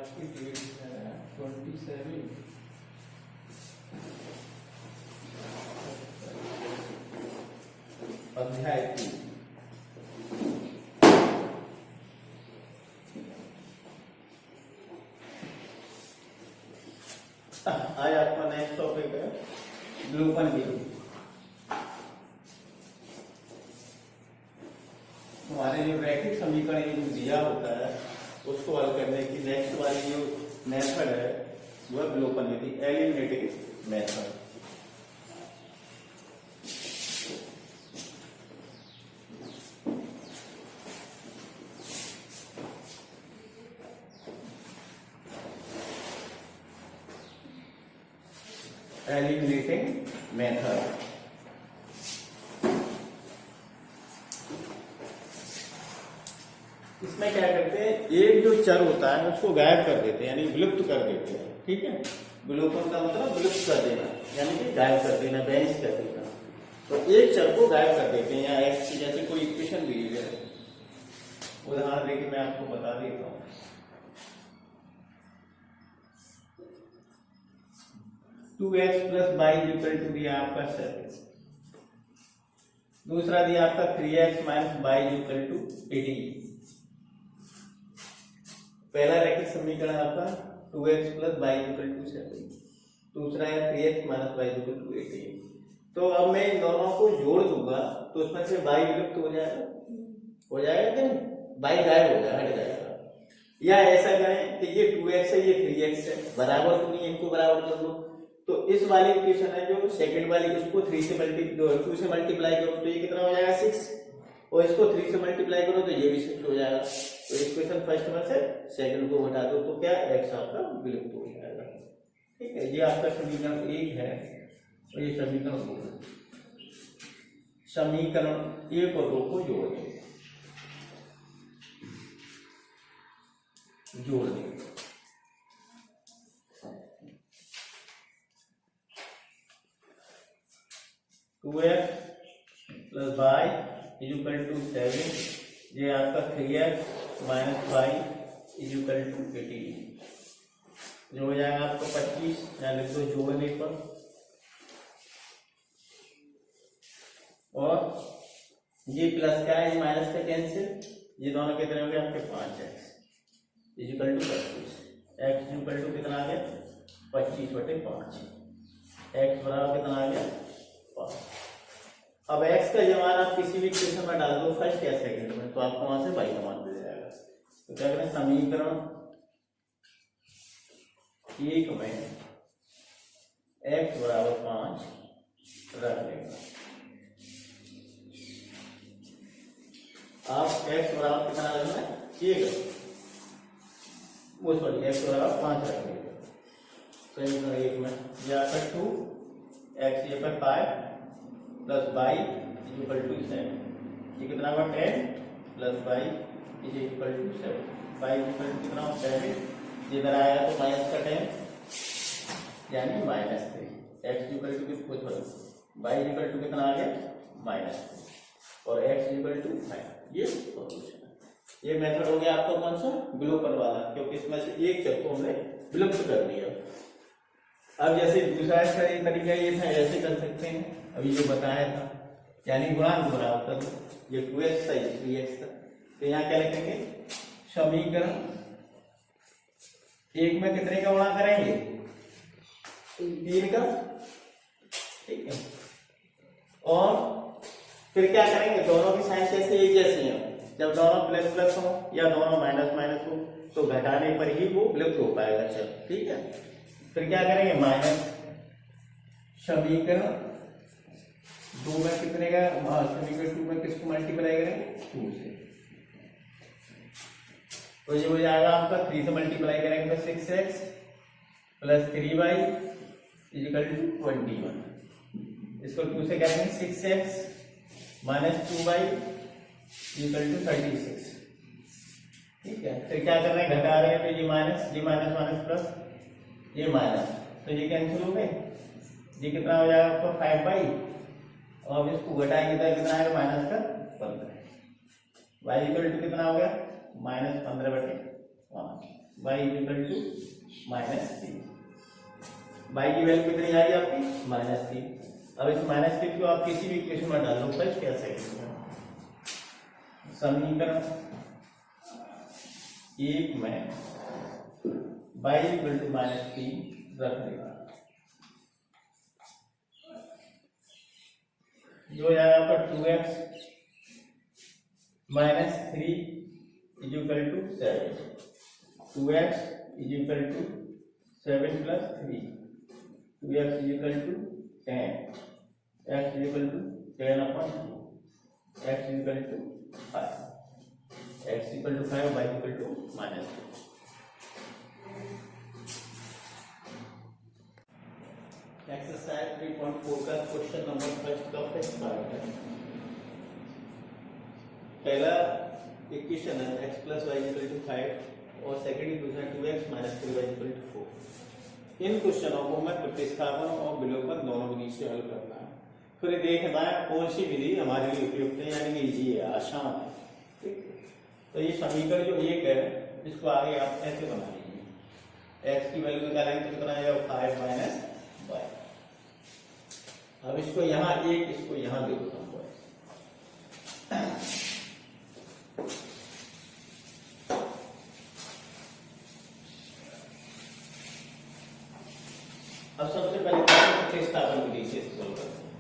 की डेट है 27 अध्याय 3। आज आपका नेक्स्ट टॉपिक है विलोपन विधि। हमारे जो रैखिक समीकरण जो दिया होता है उसको हल करने की नेक्स्ट वाली जो मेथड है वह विलोपन विधि, एलिमिनेटिंग मेथड। एलिमिनेटिंग मेथड इसमें क्या करते हैं, एक जो चर होता है उसको गायब कर देते हैं, यानी विलुप्त कर देते हैं। ठीक है, विलोपन का मतलब विलुप्त कर देना, यानी कि गायब कर देना, बैनिश कर देना। तो एक चर को गायब कर देते हैं, या एक्स की जैसे कोई इक्वेशन दी है, उदाहरण देखिए मैं आपको बता देता हूँ। Two x plus y equal to दिया आपका 7। दूसरा दिया आपका 3x minus y equal to 18। पहला रैखिक समीकरण आपका 2x plus y equal to 7। दूसरा है 3x minus y equal to 18। तो अब मैं इन दोनों को जोड़ दूंगा तो उसमें से y विलुप्त हो जाएगा कि नहीं, y गायब हो जाएगा, हट जाएगा। या ऐसा करें कि ये 2x है, ये 3x है, बराबर तो नहीं, इनको बराबर कर दो। तो इस वाली इक्वेशन है जो सेकंड वाली, उसको 2 से मल्टीप्लाई करो तो ये कितना हो जाएगा 6, और इसको 3 से मल्टीप्लाई करो तो ये भी 6 हो जाएगा। तो इक्वेशन फर्स्ट में से सेकंड को हटा दो तो क्या x आपका विलुप्त हो जाएगा। ठीक है, ये आपका समीकरण 1 है और ये समीकरण 2 है। समीकरण 1 और 2 को जोड़ देंगे। 2x plus y equal to 7, ये आपका 3x minus y equal to 18, जो हो जाएगा आपका 25, या लिख दो जोड़ने पर। और ये प्लस का है, ये माइनस का कैंसिल, ये दोनों कितने हो गए आपके 5x equal to 25। x equal to कितना आ गया 25/5, x बराबर कितना आ गया 5। अब x का मान आप किसी भी इक्वेशन में डाल दो, फर्स्ट या सेकंड में, तो आपको वहां से y का मान मिल जाएगा। तो क्या करें, समीकरण 1 में x बराबर 5 रख लेंगे। आप x बराबर कितना रखना है, वो सॉरी x बराबर 5 रख लेंगे। समीकरण 1 में यह आपका 2x ये पर 5 प्लस वाई इक्वल टू 7, ये कितना हुआ 10 plus y equal to 7, y equal to कितना 7, इधर आया तो माइनस का 10 यानी -3। एक्स इक्वल टू कुछ वाई इक्वल टू कितना आ गया -3 और एक्स इक्वल टू 5। ये सॉल्यूशन है। ये मेथड हो गया आपका कौन सा, विलोपन वाला, क्योंकि इसमें से एक चर को हमने विलुप्त कर दिया। अब जैसे दूसरा तरीका ये था, ऐसे कर सकते हैं अभी जो बताया था, यानी गुणांक बराबर कर दो। ये 2x था, ये 3x था, तो यहाँ क्या लिखेंगे, समीकरण 1 में कितने का गुणा करेंगे 3 का। ठीक है, और फिर क्या करेंगे, दोनों की साइन कैसे एक जैसी है, जब दोनों प्लस प्लस हो या दोनों माइनस माइनस हो तो घटाने पर ही वो विलुप्त हो पाएगा। चल ठीक है, फिर क्या करेंगे, माइनस समीकरण 2 में कितने का, समीकरण 2 में किसको मल्टीप्लाई करेंगे 2 से, तो ये हो जाएगा आपका 3 से मल्टीप्लाई करेंगे तो 6x plus 3y equal to 21। इसको 2 से करेंगे 6x minus 2y equal to 36। ठीक है, फिर क्या कर रहे हैं, घटा रहे हैं, तो ये माइनस माइनस प्लस ये माइनस, तो ये कैंसिल हो गए। ये कितना हो जाएगा आपका 5y, और इसको घटाएंगे तो कितना आएगा माइनस का 15। y इक्वल टू कितना हो गया -15/5। y equal to -3। y की वैल्यू कितनी आ रही है आपकी -3। अब इस -3 को आप किसी भी इक्वेशन में डाल लो, फर्स्ट या सेकंड में। समीकरण 1 में y इक्वल टू -3 रख देगा, जो जाएगा आपका 2x -3 is equal to 7। 2x is equal to 7 plus 3, 2x is equal to 10, x is equal to 10 upon 2, x is equal to 5, x equal to 5, y equal to -3। Exercise 3.4 का question number first का first part है। पहला equation है x plus y equal to 5 और second equation 2x minus 3y equal to 4। इन क्वेश्चनों को मैं प्रतिस्थापन और विलोपन दोनों विधि से हल करना है। फिर देखना है कौन सी विधि हमारे लिए उपयुक्त है, यानी कि इजी है, आसान है। ठीक, तो ये समीकरण जो एक है इसको आगे आप ऐसे बना लीजिए। x की वैल्यू निकालेंगे तो कितना आएगा 5 माइनस y। अब इसको यहाँ एक, इसको यहाँ दे देता हूँ। अब सबसे पहले प्रतिस्थापन विधि से सॉल्व करते हैं।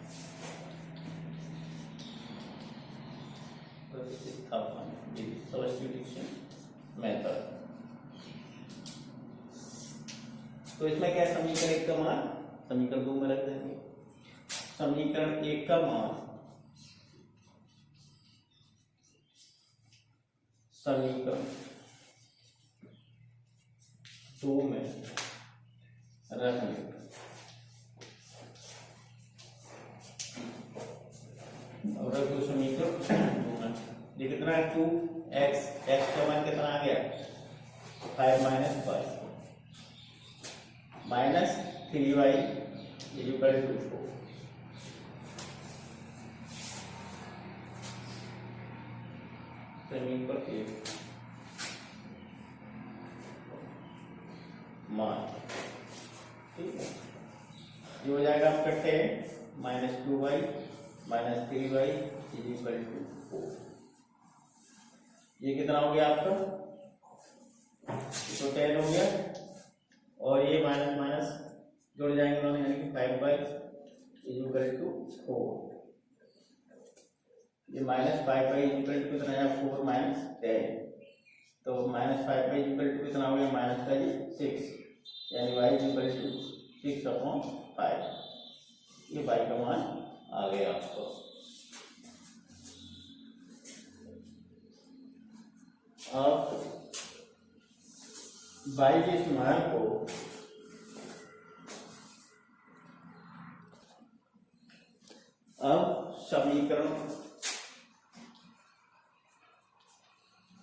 प्रतिस्थापन विधि, सब्स्टिट्यूशन मेथड। तो इसमें क्या है, समीकरण 1 का मान समीकरण 2 में रख देंगे। समीकरण 1 का मान समीकरण 2 में रखने, और रख दो समीकरण 2 में। ये कितना है 2x, x का मान कितना आ गया 5 minus y minus 3y is equal to 4। समीकरण 1 मान, ठीक है, ये हो जाएगा आपका 10 minus 2y minus 3y is equal to 4। ये कितना हो गया आपका, तो 10 हो गया और ये माइनस माइनस जुड़ जाएंगे दोनों, यानी कि 5y इज इक्वल टू 4। ये minus 5y is equal to कितना है 4 माइनस 10, तो minus 5y is equal to कितना हो गया माइनस 6, यानी y इज इक्वल टू 6/5। ये y का मान आ गया आपको। अब y के इस मान को अब समीकरण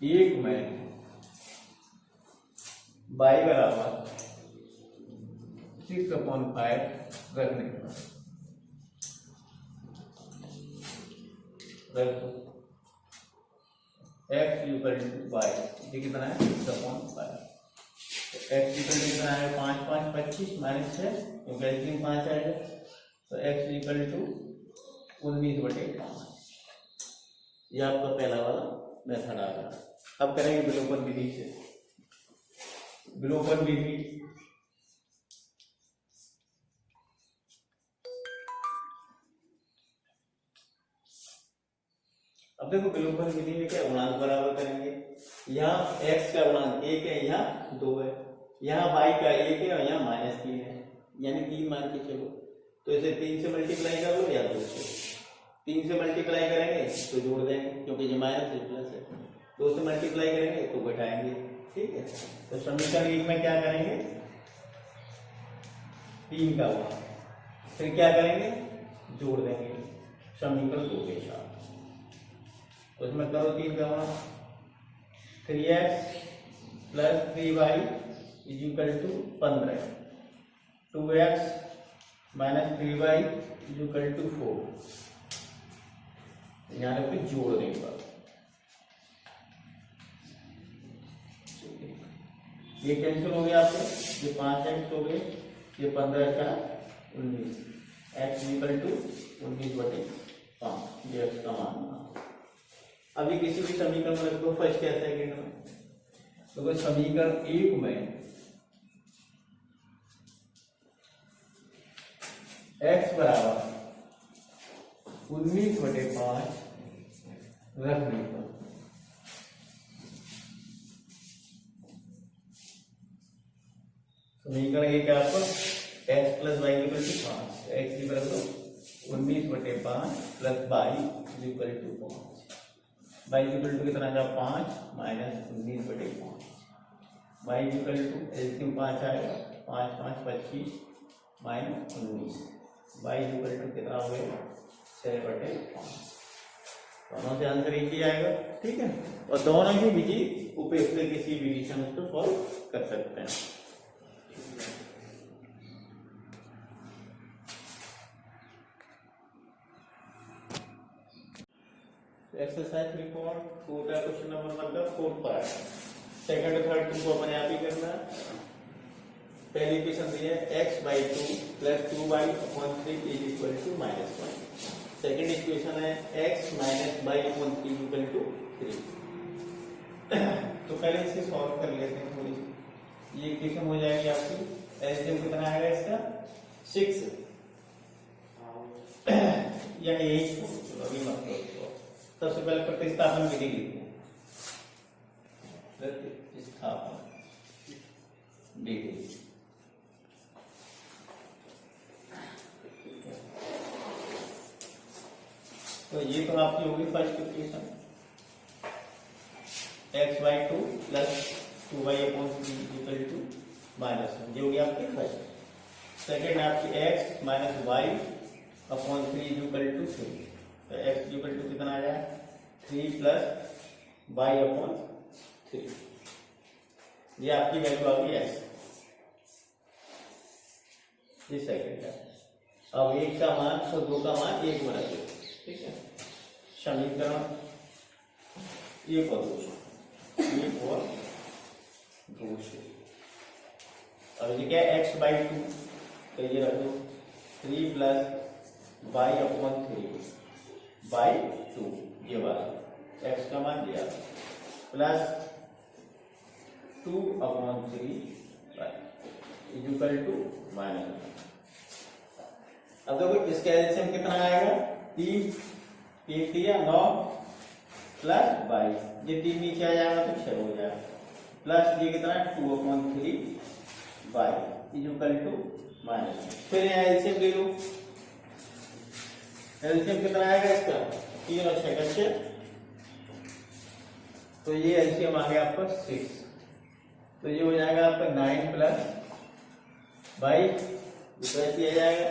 1 में y बराबर 6/5 रखने का x इक्वल टू y, ये कितना है 6/5। x इक्वल टू कितना है 5 5 25 माइनस 6, क्योंकि 5 आएगा, तो x इक्वल टू 19/5। ये आपका पहला वाला मेथड आ गया। अब करेंगे विलोपन विधि से। विलोपन विधि, अब देखो विलोपन विधि में क्या गुणांक बराबर करेंगे। यहाँ x का गुणांक 1 है, यहाँ 2 है, यहाँ y का 1 है और यहाँ -3 है, यानी 3 मान के चलो। तो इसे 3 से मल्टीप्लाई कर लो या 2 से। 3 से मल्टीप्लाई करेंगे तो जोड़ देंगे, क्योंकि ये माइनस है प्लस है। 2 से मल्टीप्लाई करेंगे तो घटाएंगे, ठीक है। तो समीकरण 1 में क्या करेंगे 3 का गुणा, फिर क्या करेंगे जोड़ देंगे समीकरण 2 के साथ। तो इसमें करो 3 का गुणा, 3x plus 3y is equal to 15, 2x minus 3y is equal to 4। यहाँ पे जोड़ देंगे। ये कैंसिल हो गया आपके, ये 5x हो गए, ये 15 का 19, x इक्वल टू 19/5, ये x का मान। अभी किसी भी समीकरण में रखो फर्स्ट या सेकंड में, तो समीकरण 1 में x बराबर 19/5 रखने पर समीकरण एक आपको x plus y equal to 5, x equal to 19/5 plus y equal to 5, y equal to कितना आएगा 5 minus 19/5, y equal to LCM 5 आएगा, 5 5 25 माइनस 19, वाई इक्वल टू कितना हो गया 6/5। दोनों से आंसर एक ही आएगा, ठीक है। और दोनों ही विधि उपयुक्त किसी विधि से हम इसको सॉल्व कर सकते हैं। Exercise report total question number 4 पर है, सेकंड और थर्ड तुमको अपने आप ही करना है। पहली इक्वेशन दी है x/2 plus 2y/3 is equal to -1। Second equation है x minus y/3 equal to 3। तो पहले इसे सॉल्व कर लेते हैं थोड़ी। ये इक्वेशन हो जाएगी आपकी, एलसीएम कितना आएगा इसका 6 या 8, अभी मत करो। सबसे पहले प्रतिस्थापन विधि लिखते हैं, प्रतिस्थापन विधि। तो ये तो आपकी होगी first equation, x/2 plus 2y/3 equal to -1, ये होगी आपकी फर्स्ट। सेकेंड आपकी x minus y/3 equal to 3, तो x इक्वल टू कितना आ जाए 3 प्लस y/3, ये आपकी वैल्यू आ गई x। ये सेकेंड है। अब 1 का मान और 2 का मान 1 बना दो, ठीक है। समीकरण 1 और 2 से अब ये क्या है x/2, तो ये रख दो 3 प्लस y/3/2, ये वाला x का मान दिया, प्लस 2/3 इक्वल टू -1। अब देखो इसका एलसीएम कितना आएगा 3 3 9 प्लस 22, ये 3 नीचे आ जाएगा तो 6 हो जाएगा, प्लस ये कितना 2/3 इक्वल टू -1। फिर यहाँ एलसीएम ले लो, एलसीएम कितना आएगा इसका 3 और 6 का 6, तो ये एलसीएम आ गया आपका 6, तो ये हो जाएगा आपका 9 प्लस 22, वैसे आ जाएगा,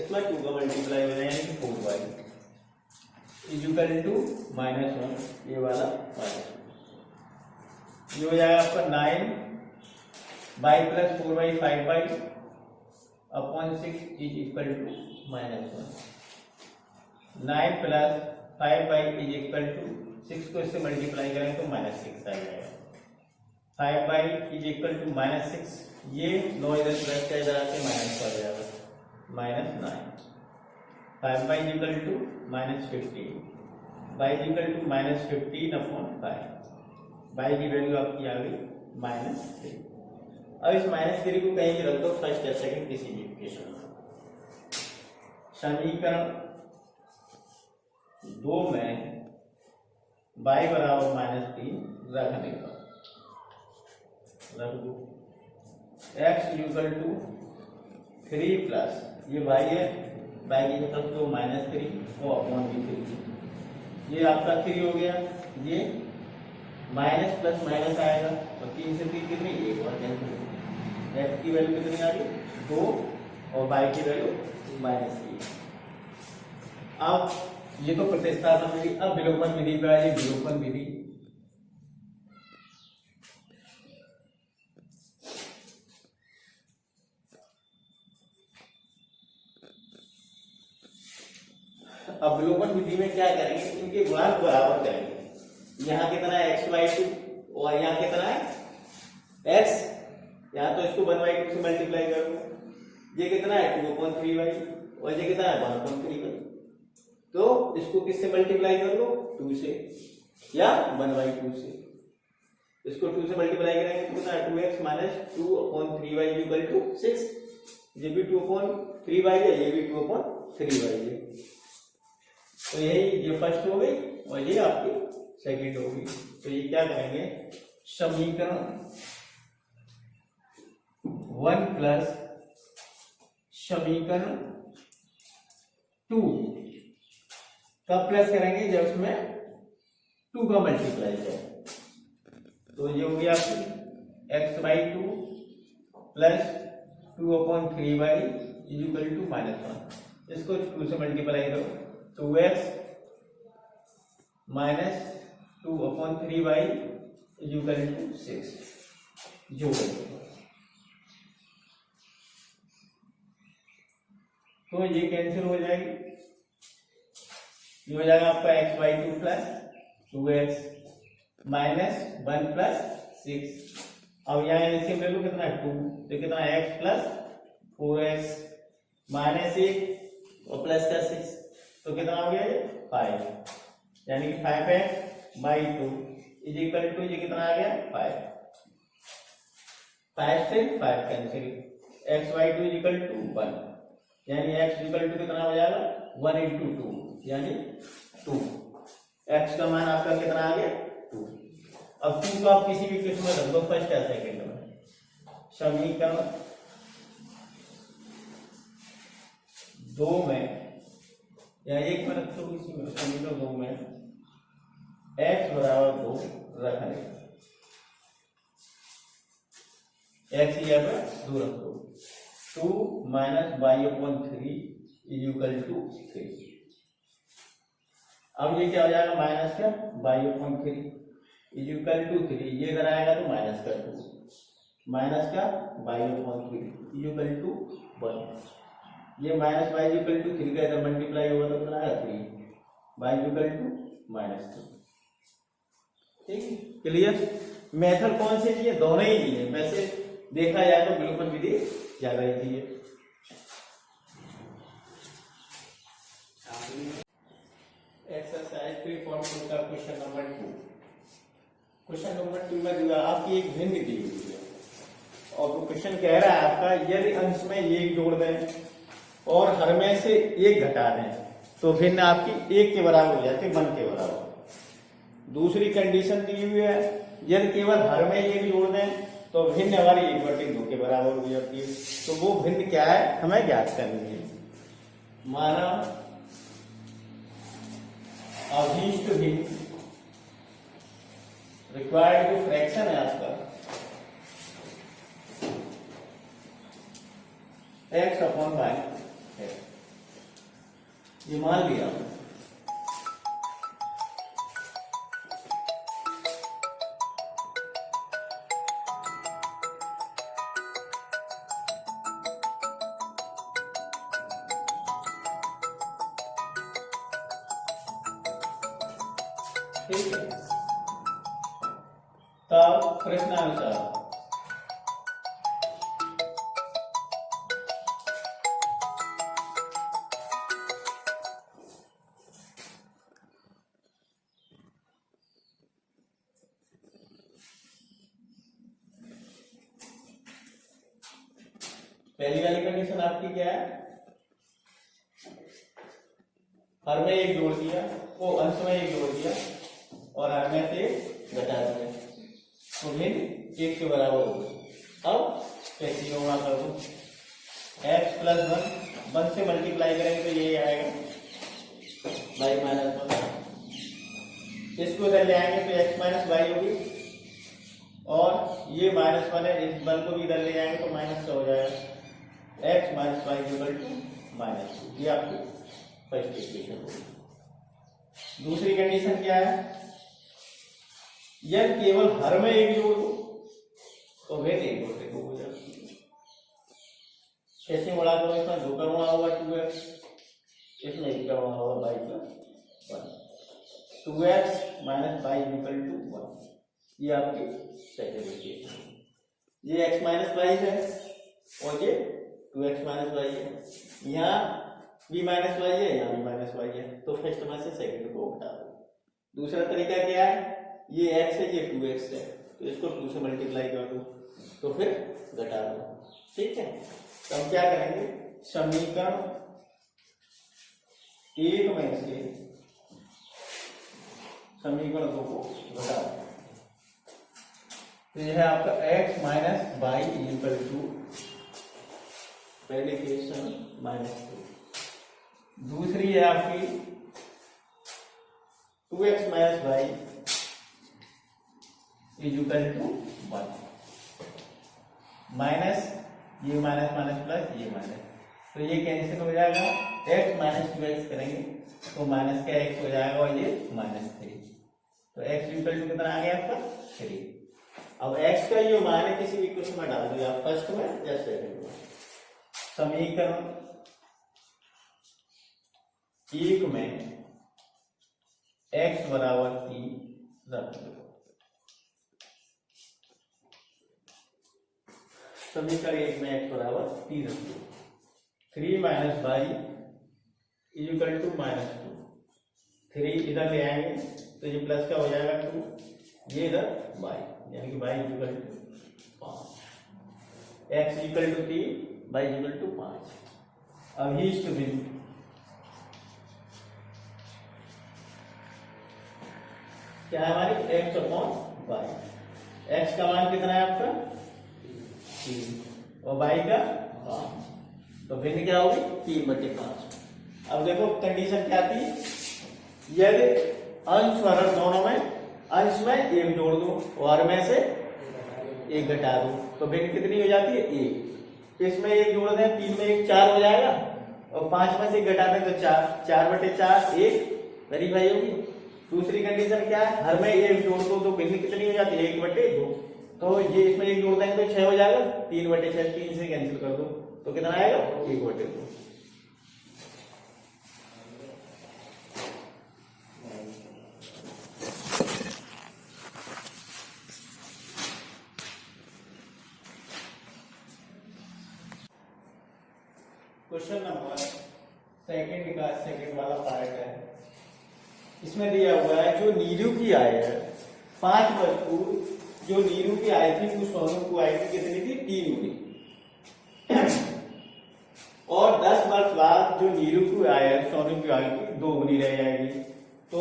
इसमें 2 का मल्टीप्लाई हो जाएगा यानी 4y इक्वल टू -1, ये वाला -1, ये हो जाएगा आपका 9y plus 4y 5y upon 6 is equal to -1, 9 plus 5y is equal to 6 को इससे मल्टीप्लाई करेंगे तो -6 आ जाएगा, 5y इज इक्वल टू -6, ये 9 इधर प्लस का इधर आके माइनस कर जाएगा -9, 5y equal to -15, y equal to -15/5, y की वैल्यू आपकी आ गई -3। अब इस -3 को कहीं भी रख दो फर्स्ट या सेकंड किसी भी इक्वेशन में। समीकरण 2 में y बराबर -3 रखने का रख दो, x इक्वल टू 3 प्लस ये y है, y की तरफ तो -3 और अपॉन भी 3, ये आपका 3 हो गया, ये माइनस प्लस माइनस आएगा, और 3 से 3 कितनी 1 और कैंसिल, x की वैल्यू कितनी आ गई 2 और y की वैल्यू -3। अब ये तो प्रतिस्थापन विधि, अब विलोपन विधि पे आइए। विलोपन विधि अब विलोपन विधि में क्या करेंगे, इनके गुणांक बराबर करेंगे। यहाँ कितना है x/2 और यहाँ कितना है x इसको 1/2 से मल्टीप्लाई करूंगा, ये कितना है 2/3y और ये कितना है 1/3y, तो इसको किससे मल्टीप्लाई कर लो 2 से या 1/2 से, इसको 2 से मल्टीप्लाई करेंगे तो कितना है 2x minus 2/3y equal to 6, ये भी 2/3y है, ये भी 2/3y है, तो यही ये फर्स्ट हो गई और ये आपकी सेकंड हो गई। तो ये क्या करेंगे समीकरण 1 प्लस समीकरण 2 कब प्लस करेंगे जब उसमें 2 का मल्टीप्लाई है, तो ये हो गया आपकी x/2 plus 2/3y equal to -1, इसको 2 से मल्टीप्लाई करो 2x minus 2/3y equal to 6 जो तो ये कैंसिल हो जाएगी, ये हो जाएगा आपका x/2 plus 2x minus 1 plus 6, अब यहाँ एलसीएम ले लो कितना है 2, तो कितना है x प्लस 4x माइनस 1 और प्लस का 6, तो कितना हो गया ये 5, यानी कि 5x/2 इज इक्वल टू ये कितना आ गया 5 से 5 cancel, x/2 is equal to 1, यानी x इक्वल टू कितना हो जाएगा 1 × 2 यानी 2, x का मान आपका कितना आ गया 2। अब 2 को आप किसी भी केस में रख दो फर्स्ट या सेकंड में, समीकरण 2 में या 1 में रख दो किसी में, समीकरण 2 में x बराबर 2 रखने, x यहाँ पर 2 रख दो, 2 माइनस y/3 इक्वल टू 3, अब ये क्या हो जाएगा माइनस का y/3 इक्वल टू 3, ये इधर आएगा तो माइनस का 2, माइनस का y/3 इक्वल टू 1, ये माइनस y इक्वल टू 3 का इधर मल्टीप्लाई होगा तो कितना आएगा 3, y इक्वल टू -3, ठीक क्लियर। मेथड कौन से लिए दोनों ही लिए, वैसे देखा जाए तो विलोपन विधि ज्यादा ही थी। एक्सरसाइज 3.2 का क्वेश्चन नंबर 2, क्वेश्चन नंबर 2 में जो आपकी एक भिन्न दी हुई है और वो क्वेश्चन कह रहा है आपका यदि अंश में 1 जोड़ दें और हर में से 1 घटा दें तो भिन्न आपकी 1 के बराबर हो जाती है, 1 के बराबर। दूसरी कंडीशन दी हुई है यदि केवल हर में 1 जोड़ दें तो भिन्न हमारी 1/2 के बराबर हो जाती है, तो वो भिन्न क्या है हमें ज्ञात करनी है। माना अभीष्ट भिन्न रिक्वायर्ड जो फ्रैक्शन है आपका x/y है, ये मान लिया, ठीक है। तब प्रश्नानुसार पहली वाली कंडीशन आपकी क्या है, हर में 1 जोड़ दिया, वो अंश में 1 जोड़ दिया और हर में से घटा दिया तो भिन्न 1 के बराबर होगा। अब कैसी होगा कर दो, x + 1 से मल्टीप्लाई करेंगे तो ये आएगा y - 1, इसको इधर ले आएंगे तो x - y होगी और ये -1 है, इस 1 को भी इधर ले जाएंगे तो माइनस हो जाएगा, x - y = -2, ये आपकी फर्स्ट इक्वेशन होगी। दूसरी कंडीशन क्या है, यदि केवल हर में 1 जोड़ दो तो वे 1/2 हो जाती है। कैसे बढ़ा दो, इसमें 2 का गुणा होगा 2x, इसमें 1 का गुणा होगा y का 1, 2x - y = 1, ये आपकी सेकंड इक्वेशन। ये x माइनस वाई है और ये 2x माइनस वाई है। यहाँ b माइनस वाई है, यहाँ b माइनस वाई है। तो फर्स्ट में से सेकंड को घटा दो। दूसरा तरीका क्या है, ये x है, ये 2x है, तो इसको 2 से मल्टीप्लाई कर दो तो फिर घटा दो। ठीक है, तो हम क्या करेंगे, समीकरण 1 में से समीकरण 2 को घटा दो। तो यह है आपका x minus y equal to पहले इक्वेशन -2। दूसरी है आपकी 2x minus y equal to 1 minus ये माइनस माइनस प्लस ये माइनस, तो ये कैंसिल हो जाएगा। x माइनस 2x करेंगे तो माइनस का x हो जाएगा और ये -3, तो x इक्वल टू कितना आ गया आपका 3। अब x का जो मान है किसी भी क्वेश्चन में डाल दो, या फर्स्ट में या सेकंड में। समीकरण 1 में x बराबर 3 रख दो। समीकरण 1 में x बराबर 3 रख दो। 3 माइनस वाई इक्वल टू -2। 3 इधर ले आएंगे तो ये प्लस का हो जाएगा 2, ये इधर y, यानी कि y equal to 5, x equal to 3, y equal to 5। अभीष्ट बिंदु क्या है हमारी, x अपॉन y। x का मान कितना है आपका 3 और y का 5, तो भिन्न क्या होगी 3/5। अब देखो कंडीशन क्या थी, यदि अंश और हर दोनों में अंश में 1 जोड़ दो और में से 1 घटा दो, तो भिन्न कितनी हो जाती है 1। इसमें 1 जोड़ दें, 3 में 1 4 हो जाएगा और 5 में से 1 घटा दें तो 4, 4/4 1 वेरीफाई होगी। दूसरी कंडीशन क्या है, हर में 1 जोड़ दो तो भिन्न कितनी हो जाती है 1/2, तो ये इसमें 1 जोड़ देंगे तो 6 हो जाएगा, 3/6 3 से कैंसिल कर दो तो कितना आएगा 1/2। क्वेश्चन नंबर सेकंड वाला पार्ट है। इसमें दिया हुआ है जो नीरू की आय है, 5 वस्तु जो नीरू की आय थी वो सोनू को आय थी कितनी थी 3 यूनिट, और 10 वर्ष बाद जो नीरू की आय है सोनू की आय की 2 गुनी रह जाएगी। तो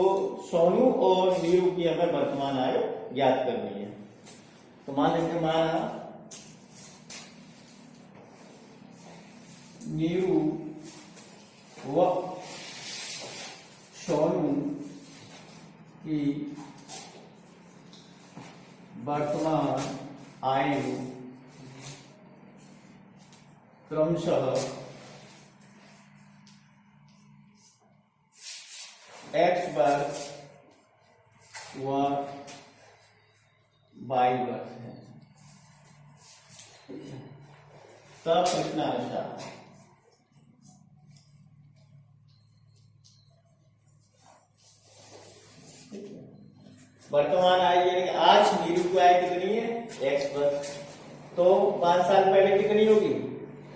सोनू और नीरू की हमें वर्तमान आय ज्ञात करनी है। तो मान लीजिए माना नीरू व सोनू की वर्तमान आय क्रमशः x वर्ष व y वर्ष है। तब प्रश्नानुसार वर्तमान आय यानी आज नीरू की आय कितनी है x वर्ष, तो 5 साल पहले कितनी होगी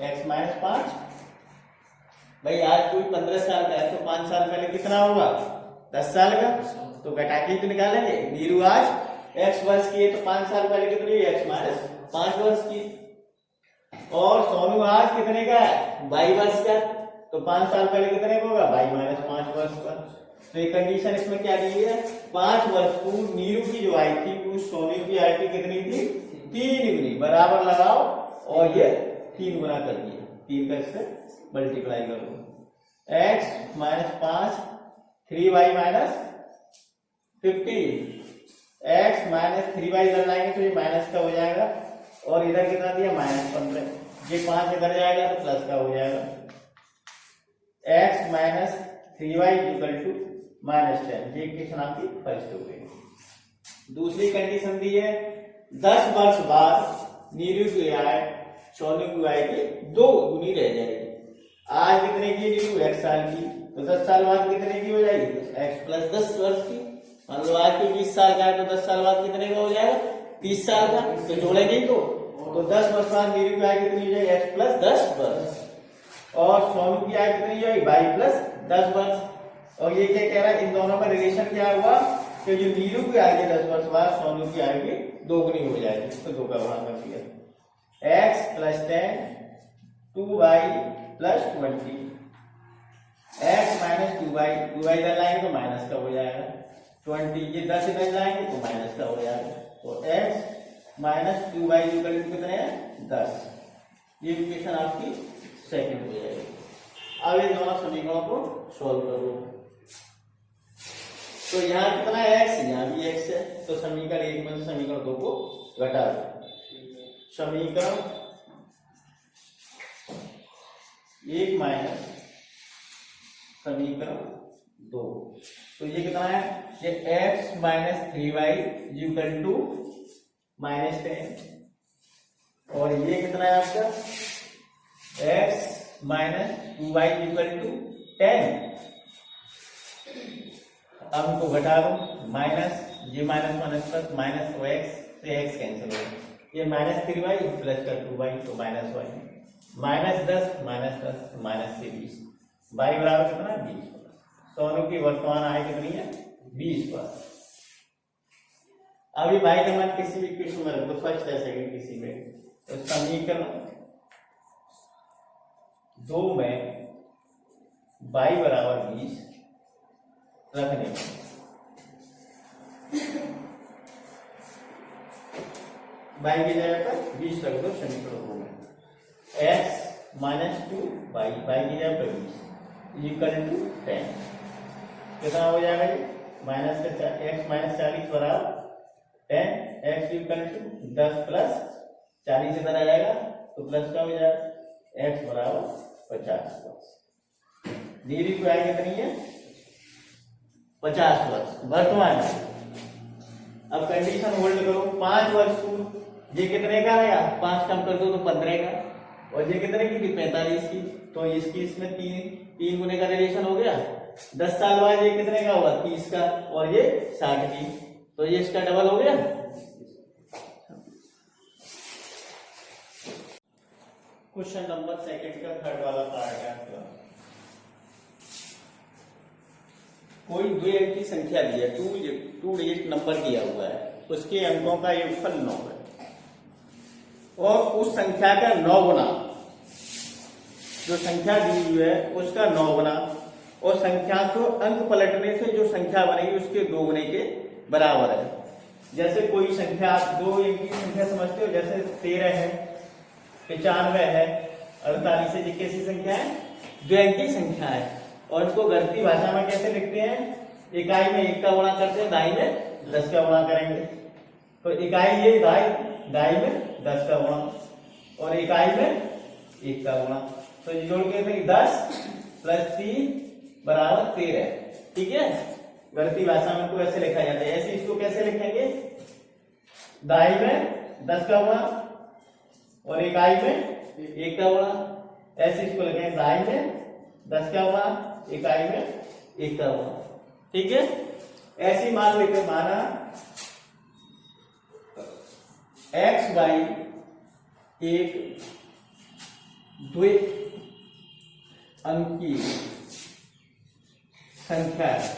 x माइनस 5। भाई आज कोई 15 साल का है तो 5 साल पहले कितना होगा 10 साल का, तो घटा के तो निकालेंगे। नीरू आज x वर्ष की है तो 5 साल पहले कितनी है x माइनस 5 वर्ष की, और सोनू आज कितने का है y वर्ष का, तो 5 साल पहले कितने का होगा y माइनस 5 वर्ष का। तो ये कंडीशन इसमें क्या दी है, 5 वर्ष पूर्व नीरू की जो आय थी वो सोनू की आय की कितनी थी 3 गुनी, बराबर लगाओ और ये 3 गुना कर दिया, 3 का इससे मल्टीप्लाई कर दो। x minus 5 3y minus 15, x minus 3y इधर लाएंगे तो ये माइनस का हो जाएगा, और इधर कितना दिया -15, ये 5 इधर जाएगा तो प्लस का हो जाएगा। x minus 3y equal to -10, ये इक्वेशन आपकी फर्स्ट हो गई। दूसरी कंडीशन दी है 10 वर्ष बाद नीरू की आय सोनू की आय की 2 गुनी रह जाएगी। आज कितने की नीरू 1 साल की, तो 10 साल बाद कितने की हो जाएगी x प्लस 10 वर्ष की। मान लो आज की 20 साल का है तो 10 साल बाद कितने का हो जाएगा 30 साल का, तो जोड़ेंगे तो तो 10 वर्ष बाद नीरू की आयु कितनी हो जाएगी? x प्लस 10 वर्ष। और सोनू की आयु कितनी हो जाएगी? 22 प्लस 10 वर्ष। और ये क्या कह रहा है? इन दोनों में रिलेशन क्या हुआ कि जो नीरू की आयु है 10 वर्ष बाद, सोनू की आयु भी दोगुनी हो जाएगी। तो 2 का गुणा कर दिया। x plus 10 2y plus 20, x minus 2y, 2y इधर लाएंगे तो माइनस का हो जाएगा 20, ये 10 इधर लाएंगे तो माइनस का हो जाएगा। तो x माइनस 2y कितने हैं? 10। ये इक्वेशन आपकी सेकंड हो जाएगी। अब इन दोनों समीकरणों को सॉल्व करो। तो यहाँ कितना है? x, यहाँ भी x है। तो समीकरण 1 में से समीकरण 2 को घटा दो। समीकरण 1 माइनस समीकरण 2, तो ये कितना है? ये x minus 3y equal to minus 10, और ये कितना है आपका? x minus 2y equal to 10। अब इनको घटा दो, माइनस ये माइनस माइनस प्लस माइनस तो x से x कैंसिल हो गया। ये माइनस 3y प्लस का 2y तो minus y, minus 10 minus 10 minus से 20, y बराबर कितना? 20। सोनू की वर्तमान आय कितनी है? 20 वर्ष। अभी y का मान किसी भी इक्वेशन में रख दो, फर्स्ट या सेकंड किसी में। तो समीकरण 2 में y बराबर 20 रखने में y की जगह पर 20 रख दो समीकरण 2 में। x माइनस 2y, y की जगह पर 20 इक्वल टू 10, कितना हो जाएगा? ये माइनस का x माइनस 40 बराबर 10, x इक्वल टू 10 प्लस 40 इधर आ जाएगा तो प्लस का हो जाएगा, x बराबर 50 वर्ष। नीरू की आयु कितनी है? 50 वर्ष वर्तमान। अब कंडीशन होल्ड करो, 5 वर्ष को ये कितने का आया? 5 कम कर दो तो 15 का, और ये कितने की थी? 45 की। तो इसकी इसमें 3 गुने का रिलेशन हो गया। 10 साल बाद ये कितने का हुआ? 30 का, और ये 60 की, तो ये इसका डबल हो गया। क्वेश्चन नंबर सेकंड का थर्ड वाला पार्ट है आपका। कोई 2 अंक की संख्या दी है, 2 डिजिट नंबर दिया हुआ है, उसके अंकों का योगफल 9 है, और उस संख्या का 9 गुना, जो संख्या दी हुई है उसका 9 गुना, और संख्या को अंक पलटने से जो संख्या बनेगी उसके 2 गुने के बराबर है। जैसे कोई संख्या, आप 2 अंक की संख्या समझते हो, जैसे 13 है, 95 है, 48 है, ये कैसी संख्या है? 2 अंक की संख्या है। और इसको गणितीय भाषा में कैसे लिखते हैं? इकाई में 1 का गुणा करते हैं, दाई में 10 का गुणा करेंगे। तो इकाई ये, दाई में 10 का गुणा, और इकाई में 1 का गुणा, तो ये जोड़ के 10 प्लस 3 बराबर 13। ठीक है, गणितीय भाषा में को ऐसे लिखा जाता है। ऐसे इसको कैसे लिखेंगे? दाई में 10 का गुणा और इकाई में 1 का गुणा, ऐसे इसको लिखेंगे। दाई में 10 का गुणा, इकाई में 1 का गुणा। ठीक है, ऐसी मान लेकर माना x y एक 2 अंक की संख्या है,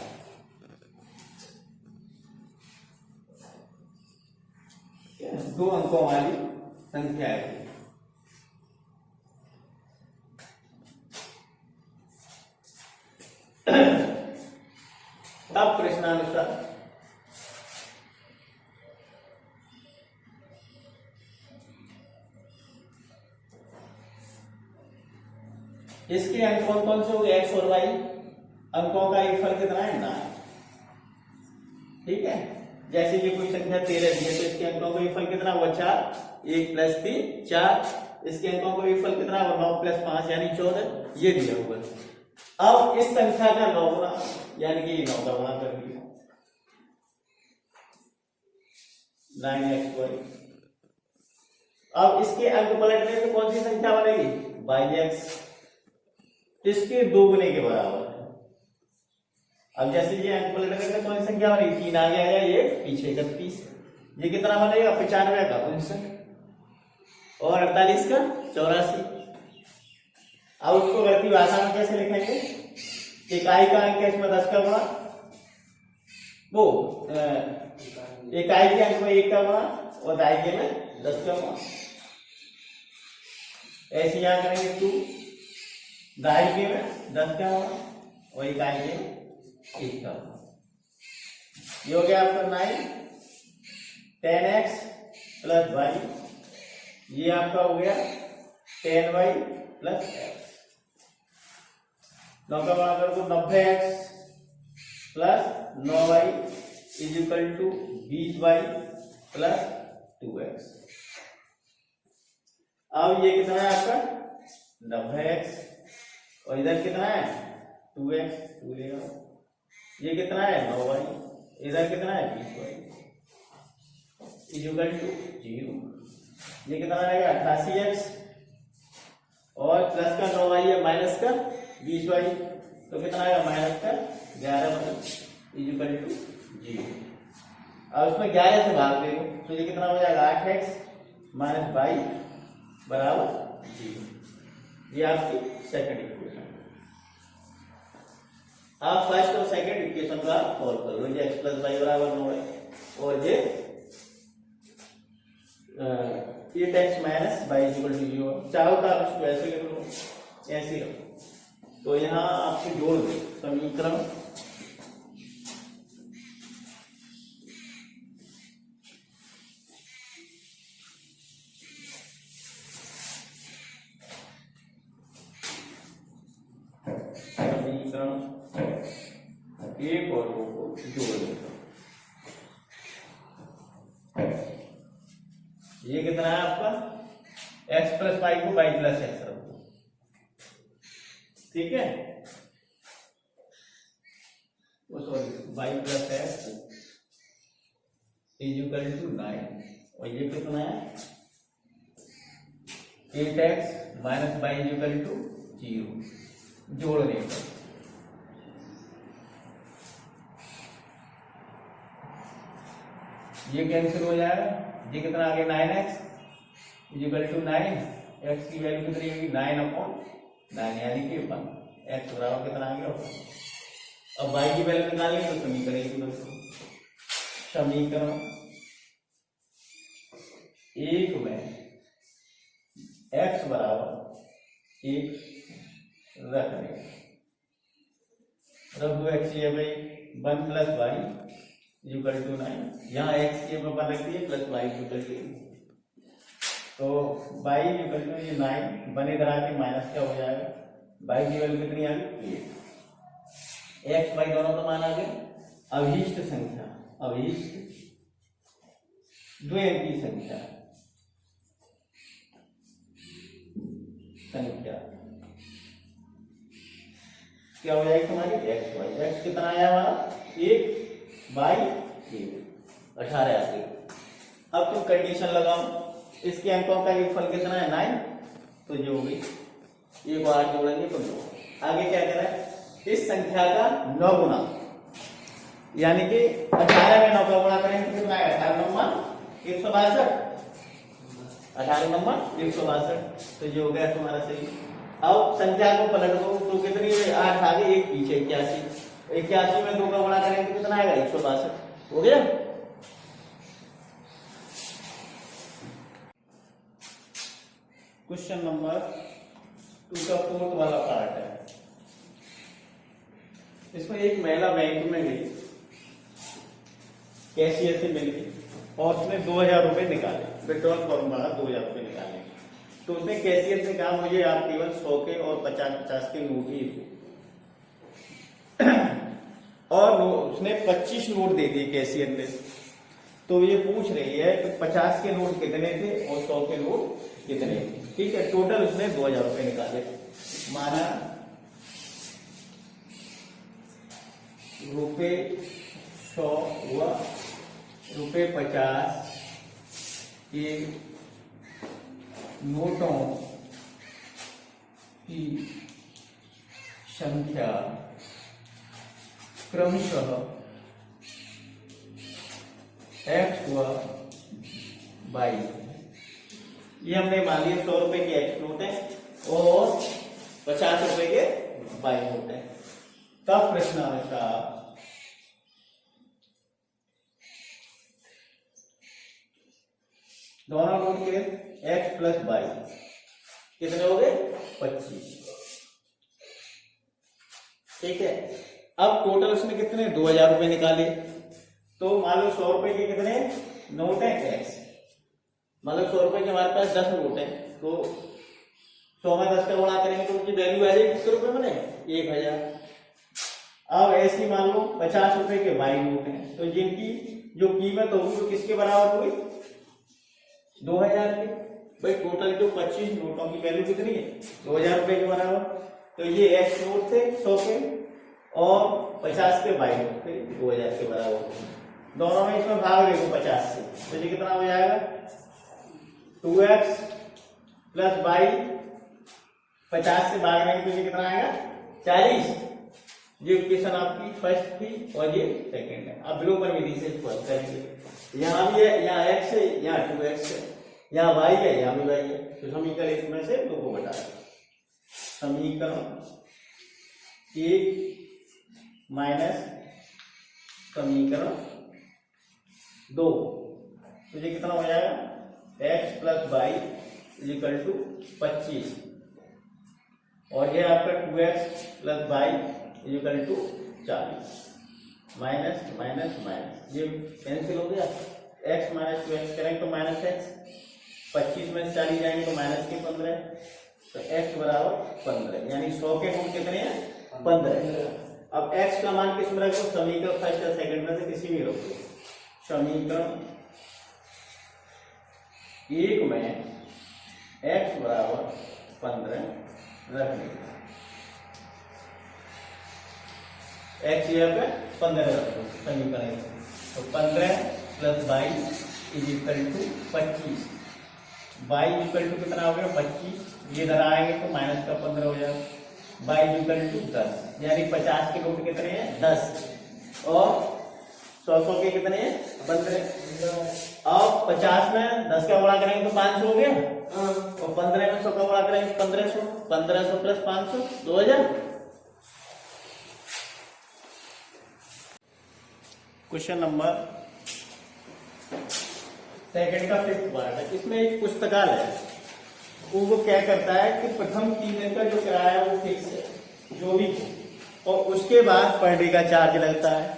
दो अंकों वाली संख्या है। अब प्रश्नानुसार इसके अंक कौन कौन से हो गए? x और y। अंकों का एक फल कितना है? 9। ठीक है, जैसे कि कोई संख्या 13 दी है तो इसके अंकों का फल कितना हुआ? 4। 1 प्लस 3 4। इसके अंकों का फल कितना हुआ? 9 प्लस 5 यानी 14। ये दिया हुआ है। अब इस संख्या का 9 गुना, यानी कि 9 का गुणा कर दिया, 9xy। अब इसके अंक पलटने से कौन सी संख्या बनेगी? yx, इसके 2 गुने के बराबर है। अब जैसे ये अंक पलटने से कौन सी संख्या बनेगी? 3 आगे आ जाए, ये पीछे 31, ये कितना बनेगा? 95 का 59। और 48 का 84। अब उसको गणितीय भाषा में कैसे लिखेंगे? इकाई का अंक है इसमें 10 का गुणा, वो इकाई के अंक में 1 का गुणा और दाहिने में 10 का गुणा। ऐसे यहां करेंगे 2, दाहिने में 10 का गुणा और इकाई के 1 का गुणा। ये हो गया आपका 9 10x प्लस वाई, ये आपका हो गया 10y प्लस x। 9 का गुणा करो तो 90x plus 9y is equal to 20y plus 2x। अब ये कितना है आपका 90x और इधर कितना है 2x, 2 ले आओ। ये कितना है 9y, इधर कितना है 20y इज इक्वल टू 0। ये कितना आएगा 88x और प्लस का 9y है माइनस का 20y, तो कितना आएगा माइनस का 11y इज इक्वल टू 0। अब उसमें 11 से भाग दे तो ये कितना हो जाएगा 8x माइनस y बराबर 0। ये आपकी सेकंड इक्वेशन। आप फर्स्ट और सेकंड इक्वेशन का सॉल्व कर लो। ये x प्लस वाई बराबर 9 है और ये 8x minus y equal to 0। चाहो तो आप इसको ऐसे कर लो, ऐसे रखो। तो यहाँ आपको जोड़ दो समीकरण एक और दो को जोड़ देता। ये कितना है आपका x प्लस वाई को y प्लस एक्स रखो, ठीक है। वो sorry y plus x is equal to 9 और ये कितना है 8x minus y is equal to 0। जोड़ने पर ये कैंसिल हो जाएगा। ये कितना आ गया 9x is equal to 9, x की वैल्यू कितनी होगी 9/9 यानी कि 1, x बराबर कितना आ गया। अब y की वैल्यू निकालेंगे तो समीकरण समीकरण 1 में x बराबर 1 रखने रख दो। x ये भाई 1 प्लस वाई इक्वल टू 9, यहाँ x की जगह 1 रख दिए प्लस y इक्वल टू, तो y इक्वल टू ये 9 बने इधर आके माइनस क्या हो जाएगा, y की वैल्यू कितनी आ गई 8। x y दोनों का मान आ गया। अभीष्ट संख्या, अभीष्ट द्वय की संख्या क्या हो जाएगी तुम्हारी x y। x कितना आया हमारा 1 बाई 1 18 आती। अब तुम कंडीशन लगाओ, इसके अंकों का योगफल कितना है 9, तो जो होगी 1 और 8 जोड़ेंगे तो 9। आगे क्या कह रहा है इस संख्या का 9 गुना, यानी कि 18 में 9 का गुणा करेंगे तो कितना है 18 नंबर 162, 18 नंबर 162, तो जो हो गया तुम्हारा सही। अब संख्या को पलट दो तो कितनी 8 आगे 1 पीछे 81, 81 में 2 का गुणा करेंगे तो कितना आएगा 162 हो गया। क्वेश्चन नंबर 2 का 4th वाला पार्ट है। इसमें एक महिला बैंक में गई, कैशियर से मिल गई और उसने 2000 रुपए निकाले, विड्रॉल फॉर्म भरा 2000 रुपए निकाले। तो उसने कैशियर से कहा मुझे आप केवल 100 के और 50-50 के नोट ही दो, और उसने 25 नोट दे दिए कैशियर ने। तो ये पूछ रही है कि 50 के नोट कितने थे और 100 के नोट कितने थे, ठीक है। टोटल उसने 2000 रुपए निकाले। माना रुपए 100 हुआ, रुपए 50 के नोटों की संख्या क्रमशः x हुआ y, ये हमने मान लिया 100 रुपए के एक्स नोट है और 50 रुपए के वाई नोट है। तब प्रश्न अनुसार दोनों नोट के एक्स प्लस वाई कितने हो गए 25। ठीक है, अब टोटल उसने कितने 2000 रुपए निकाले। तो मान लो 100 रुपए के कितने नोट है एक्स, मतलब 100 रुपए के हमारे पास 10 नोट है, तो 100 में 10 का गुणा करेंगे तो उनकी वैल्यू आ जाएगी कितने रुपए बने 1000। अब ऐसी मान लो 50 रुपए के वाई नोट है, तो जिनकी जो कीमत होगी वो किसके बराबर हुई 2000 के। भाई टोटल जो 25 नोटों की वैल्यू कितनी है 2000 रुपए के बराबर। तो ये एक्स नोट थे 100 के और 50 के वाई नोट थे 2000 के बराबर। दोनों में इसमें भाग देखो 50 से, तो ये कितना हो जाएगा 2x प्लस वाई 50 से भाग रहे तो ये कितना आएगा 40। ये इक्वेशन आपकी फर्स्ट थी और ये सेकंड है। अब विलोपन विधि से इसको हल करेंगे। यहाँ भी है, यहाँ x है, यहाँ 2x है, यहाँ y है, यहाँ भी y है, तो समीकरण इसमें से दो को घटा दें। समीकरण 1 माइनस समीकरण 2, तो ये कितना हो जाएगा x plus y equal to 25 और ये आपका 2x plus y equal to 40 minus minus minus ये कैंसिल हो गया। x माइनस 2x करेंगे तो माइनस x, 25 में 40 जाएंगे तो माइनस के 15, तो x बराबर 15, यानी 100 के गुण कितने हैं 15। अब x का मान किस में रखो समीकरण फर्स्ट या सेकंड में से किसी भी रखो। समीकरण 1 में x बराबर 15 रखने, x यहाँ पे 15 रखो समीकरण। तो 15 plus y is equal to 25, y equal to कितना हो गया 25, ये इधर आएंगे तो माइनस का 15 हो जाएगा, वाई इक्वल टू 10, यानी 50 के रूट कितने हैं 10 और 100 के कितने हैं 15। अब 50 में 10 का गुणा करेंगे तो 500 हो गया और 15 में 100 का गुणा करेंगे 1500, 1500 प्लस 500 2000। क्वेश्चन नंबर सेकंड का 5th पार्ट है। इसमें एक पुस्तकालय है, वो क्या करता है कि प्रथम 3 दिन का जो किराया है वो फिक्स है जो भी, और उसके बाद पर डे का चार्ज लगता है।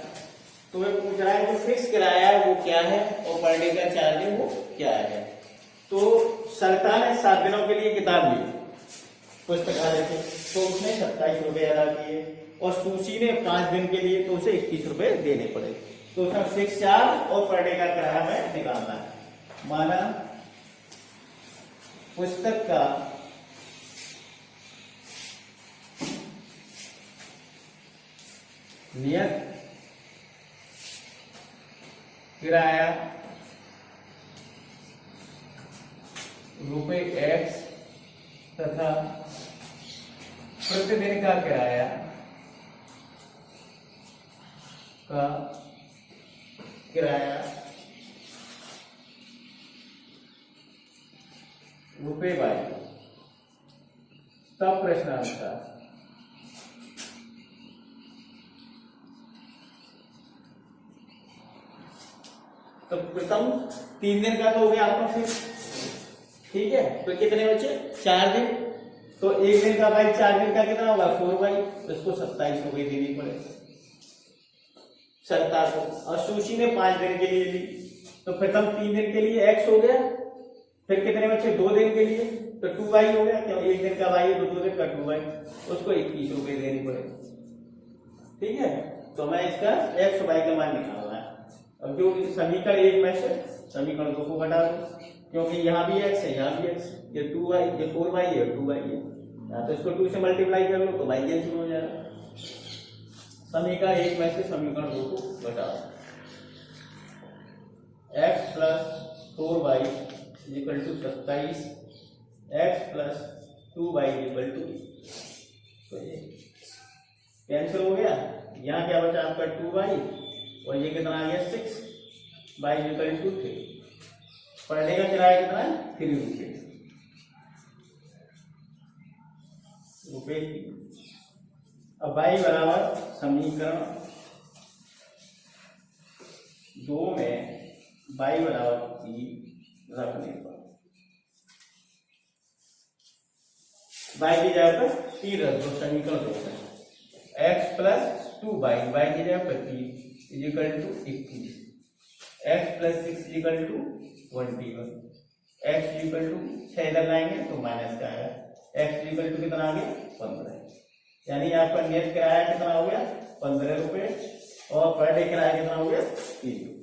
तो वे पूछ रहा है जो फिक्स किराया है वो क्या है और पर डे का चार्ज है वो क्या है। तो सरकार ने 7 दिनों के लिए किताब ली पुस्तकालय से, तो उसने 27 रुपए अदा किए और सूची ने 5 दिन के लिए तो उसे 21 रुपए देने पड़े। तो उसमें फिक्स चार्ज और पर डे का किराया में निकालना है। माना पुस्तक का नियत किराया रुपए x तथा प्रतिदिन का किराया रुपए बाई। तब प्रश्न अनुसार तो प्रथम 3 दिन का तो हो गया आपका फिक्स, ठीक है, तो कितने बचे 4 दिन, तो 1 दिन का बाई 4 दिन का कितना होगा 4 बाई, तो इसको 27 रुपए देनी पड़ेगी सरकार को। और सूची ने 5 दिन के लिए ली, तो प्रथम 3 दिन के लिए x हो गया, फिर कितने बचे 2 दिन के लिए तो 2y हो गया, क्यों 1 दिन का y है तो 2 दिन का 2y, उसको 21 रुपए देनी पड़ेगी। ठीक है, तो मैं इसका x y का मान निकालना है। अब जो समीकरण 1 में से समीकरण 2 को घटा दो, क्योंकि यहाँ भी x है यहाँ भी x, ये 2y ये 4y है 2y है, तो इसको 2 से मल्टीप्लाई कर लो तो y कैंसिल हो जाएगा। समीकरण 1 में से समीकरण 2 को घटा दो, x प्लस 4y इक्वल टू 27, x plus 2y equal to, तो ये कैंसिल हो गया। यहाँ क्या बचा आपका 2y और ये कितना आ गया 6, y equal to 3। Per day का किराया कितना है 3 रुपये। रुपये 3। अब y बराबर समीकरण 2 में y बराबर 3 रखने पर y की जगह पर 3 रख दो, समीकरण 2 में x प्लस 2y, y की जगह पर 3 equal to 21, x plus 6 equal to 21, x equal to 6 इधर लाएंगे तो माइनस का आएगा, x इजिकल टू कितना आ गया 15, यानी आपका नेट किराया कितना हो गया 15 रुपये और पर डे किराया कितना हो गया 3 रुपये।